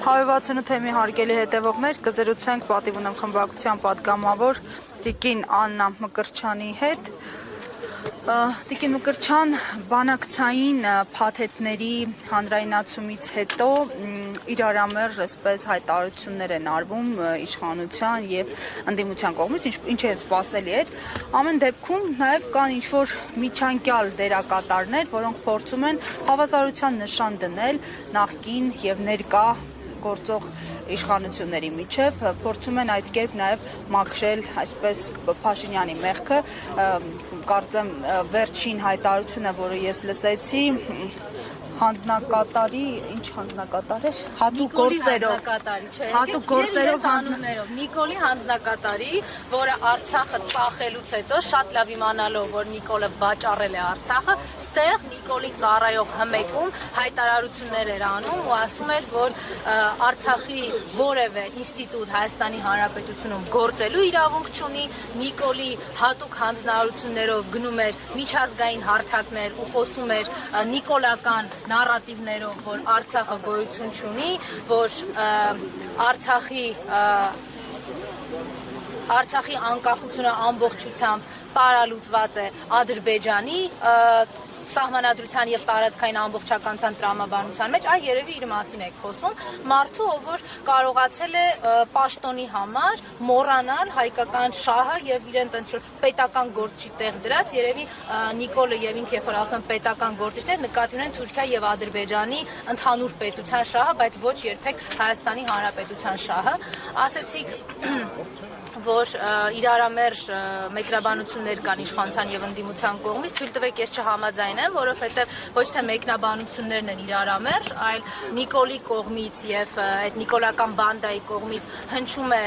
168-ի հարգելի հետևողներ, կզրուցենք պատիվ ունեմ խմբակցության պատգամավոր Տիկին Աննա Մկրտչյանի հետ։ Տիկին Մկրտչյան, բանակցային փաթեթների հանրայնացումից հետո իրարամերժ այսպես հայտարարություններ են արվում իշխանության եւ ընդդիմության կողմից, ինչը սպասելի էր։ Ամեն դեպքում նաեւ կան ինչ-որ միջանկյալ դերակատարներ, որոնք փորձում են հավասարության նշան դնել նախկին եւ ներկա գործող իշխանությունների միջև, փորձում են այդ կերպ նաև մաքրել այսպես Փաշինյանի մեղքը, կարծեմ վերջին հայտարարությունը, որը ես լսեցի, հանձնակատարի, ինչ հանձնակատար էր, հատուկ գործերով Նիկոլի հանձնակատարի, որը Արցախը ծախելուց հետո շատ լավ իմանալով, որ Նիկոլը վաճառել է Արցախը, ստեղ Նիկոլի ծառայող հմեկում հայտարարություններ էր անում ու ասում էր, որ Արցախի որևէ ինստիտուտ Հայաստանի Հանրապետությունում գործելու իրավունք չունի, Նիկոլի հատուկ հանձնարարություններով գնում էր միջազգային հարթակներ ու խոսում էր նիկոլական նարատիվներով, որ Արցախը գոյություն չունի, որ Արցախի անկախությունը ամբողջությամբ տարալուծված է Ադրբեջանի սահմանադրության եւ տարածքային ամբողջականության տրամաբանության մեջ, այ երևի իր մասին եք խոսում, մարդու, ով որ կարողացել է պաշտոնի համար մոռանալ հայկական շահը եւ իրեն տենց պետական գործի տեղ դրած, երևի Նիկոլը եւ ինքը երբ որ ասում են պետական գործիչներ, նկատի ունեն Թուրքիա եւ Ադրբեջանի ընդհանուր պետության շահը, բայց ոչ երբեք Հայաստանի Հանրապետության շահը։ Ասեցիք որ իրարամերժ մեկնաբանություններ կան իշխանության եւ ընդդիմության կողմից, թույլ տվեք ես չհամաձայնեմ, որովհետեւ ոչ թե մեկնաբանություններն են իրարամերժ, այլ Նիկոլի կողմից եւ այդ նիկոլական բանդայի կողմից հնչում է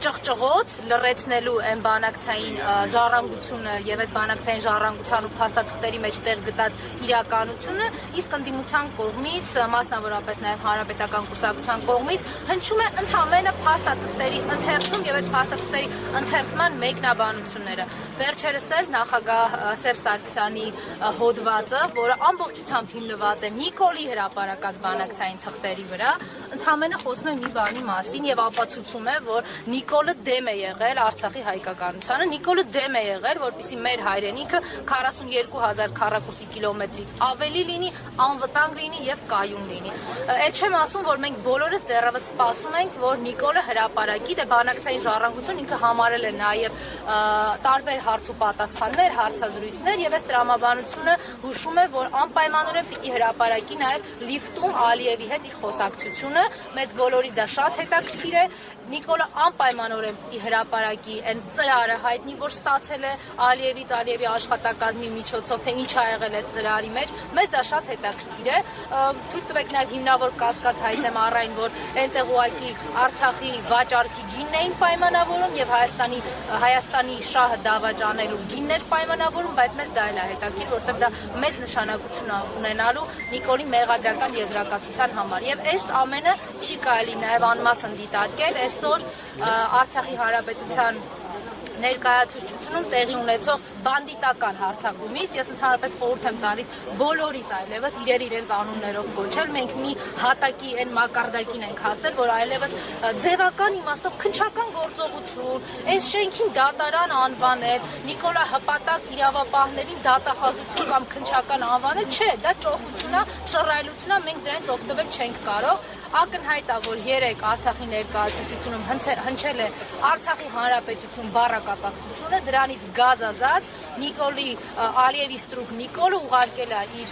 ճղճղոց լրացնելու այն բանակցային ժառանգությունը եւ այդ բանակցային ժառանգության ու փաստաթղթերի մեջ տեղ գտած իրականությունը, իսկ ընդդիմության կողմից, մասնավորապես նաեւ հանրապետական կուսակցության կողմից հնչում է ընդհանրապես փաստաթղթերի ընթերցում եւ այդ փաստաթղթերի ընթերցման մեկնաբանությունները։ Վերջերս էլ նախագահ Սերժ Սարգսյանի հոդվածը, որը ամբողջությամբ հիմնված է Նիկոլի հրապարակած բանակցային թղթերի վրա, ընդհանրապես խոսում է մի բանի մասին եւ ապացուցում է, որ Նիկոլը դեմ է եղել Արցախի հայկականությանը, Նիկոլը դեմ է եղել, որպեսզի մեր հայրենիքը 42000 քառակուսի կիլոմետրից ավելի լինի, անվտանգ լինի եւ կայուն լինի։ Այդ չեմ ասում, որ մենք բոլորս դեռևս սպասում ենք, որ Նիկոլը հրապարակի, դե բանակցային ժառանգություն ինքը համարել է նաեւ տարբեր հարց ու պատասխաններ, հարցազրույցներ եւ այս տրամաբանությունը հուշում է, որ անպայմանորեն պիտի հրապարակի նաեւ լիֆտում Ալիևի հետ իր խոսակցությունը, մեծ բոլորից դա շատ հետաքրքիր է։ Նիկոլը անպայմանորեն պիտի հրապարակի այն ծրարը հայտնի, որ ստացել է Ալիևից, Ալիևի աշխատակազմի միջոցով, թե ինչ ա եղել այդ ծրարի մեջ, մեզ դա շատ հետաքրքիր է։ Թույլ տվեք նաեւ հիմնավոր կասկած հայտնեմ առայն, որ այնտեղ ուղղակի Արցախի վաճառքի գինն էին պայմանավորում եւ Հայաստանի շահը դավաճանելու գիններ պայմանավորում, բայց մեզ դա էլ է հետաքրքիր, որտեղ դա մեծ նշանակություն ունենալու Նիկոլի մեղադրական եզրակացության համար։ Եվ այս ամենը չի կարելի նաեւ անմասն դիտարկել այսօր Արցախի Հանրապետության ներկայացուցչությունում տեղի ունեցող բանդիտական հարձակումից։ Ես ընդհանրապես խորհուրդ եմ տալիս բոլորիս այլևս իրենց անուններով կոչել։ Մենք մի հատակի այն մակարդակին ենք հասել, որ այլևս ձևական իմաստով քննչական գործողություն, այս շենքին դատարան անվանել, Նիկոլա հպատակ իրավապահներին դատախազություն կամ քննչական անվանել, չէ, դա ճոխություն է, շռայլություն է, մենք դրանից օգտվել չենք կարող։ Ակնհայտ է, որ երեք Արցախի ներկայացուցչությունում հնչել է Արցախի Հանրապետություն բառակապակցությունը, դրանից գազազած Նիկոլի Ալիևի ստրուկ Նիկոլը ուղարկել է իր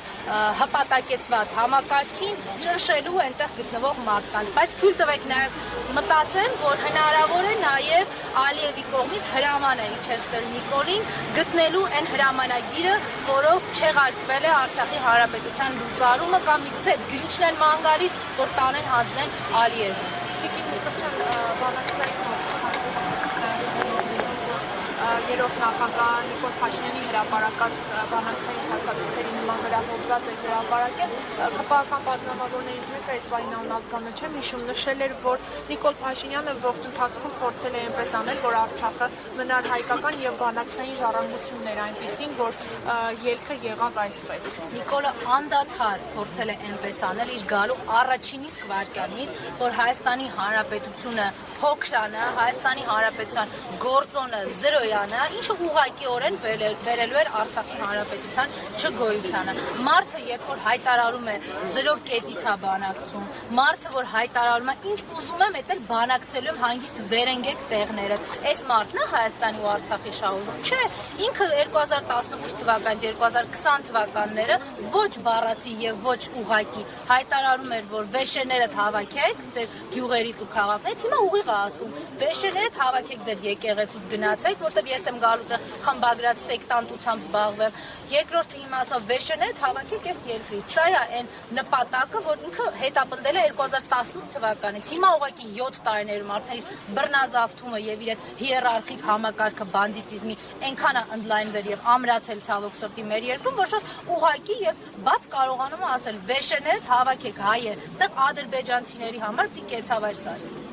հպատակեցված համակարգին ճնշելու այնտեղ գտնվող մարդկանց, բայց թույլ տվեք նաև մտածեմ, որ հնարավոր է նաև Ալիևի կողմից հրաման է իջեցվել Նիկոլին գտնելու այն հրամանագիրը, որով չեղարկվել է Արցախի Հանրապետության լուծարումը կամ միգուցե գրիչն են ման գալիս, որ տանեն հանձնեն Ալիևին։ երրորդ նախագահ Նիկոլ Փաշինյանի հրապարակած բանակցային հաստատությունների նման վերահսկված էր հրապարակել, ԿՊԱ-կան պատգամավորներից մեկը այս բանին անազգանը չեմ հիշում, նշել էր, որ Նիկոլ Փաշինյանը ողջ ընթացքում փորձել է այնպես անել, որ Արցախը մնար հայկական եւ բանակցային ժառանգություններ այնպեսին, որ ելքը եղավ այսպես։ Նիկոլը անդադար փորձել է այնպես անել իր գալու առաջին իսկ վայրկյանից, որ Հայաստանի Հանրապետությունը փոքրանը, Հայաստանի Հանրապետության գործոնը զրոյանը, ինչը ուղղակիորեն բերելու էր Արցախի Հանրապետության չգոյությանը։ Մարդը, երբ որ հայտարարում է զրո կետից է բանակցում, մարդը, որ հայտարարում է ինչ ուզում եմ, էդ էլ բանակցելու եմ հանգիստ վերենգեք տեղները։ Այս մարդն է Հայաստանի ու Արցախի շահում։ Չէ, ինքը 2018 թվականից 2020 թվականները ոչ բառացի եւ ոչ ուղղակի հայտարարում էր, որ վեշերներդ հավաքեք ձեր գյուղերից ու քաղաքներից, հիմա ուղիղ ասում, վեշերներդ հավաքեք ձեր եկեղեցուց գնացեք, որտեղ ես եմ գալու տեղ խմբագրած սեկտանտությամբ զբաղվեմ։ Երկրորդը հիմա ասում վեշերներդ հավաքեք այս երկրից։ Սա է այն նպատակը, որ ինքը հետապնդել է 2018 թվականից։ Հիմա ուղղակի 7 տարիներում արդեն իր բռնազավթումը եւ իր հիերարխիկ համակարգը բանդիտիզմի այնքան է ընդլայնվել եւ ամրացել ցավոք սրտի մեր երկրում, որ շատ ուղղակի եւ բաց կարողանում է ասել վեշերներդ հավաքեք հայեր, այդտեղ ադրբեջանցիների համար պիտի կեցավայր սարի։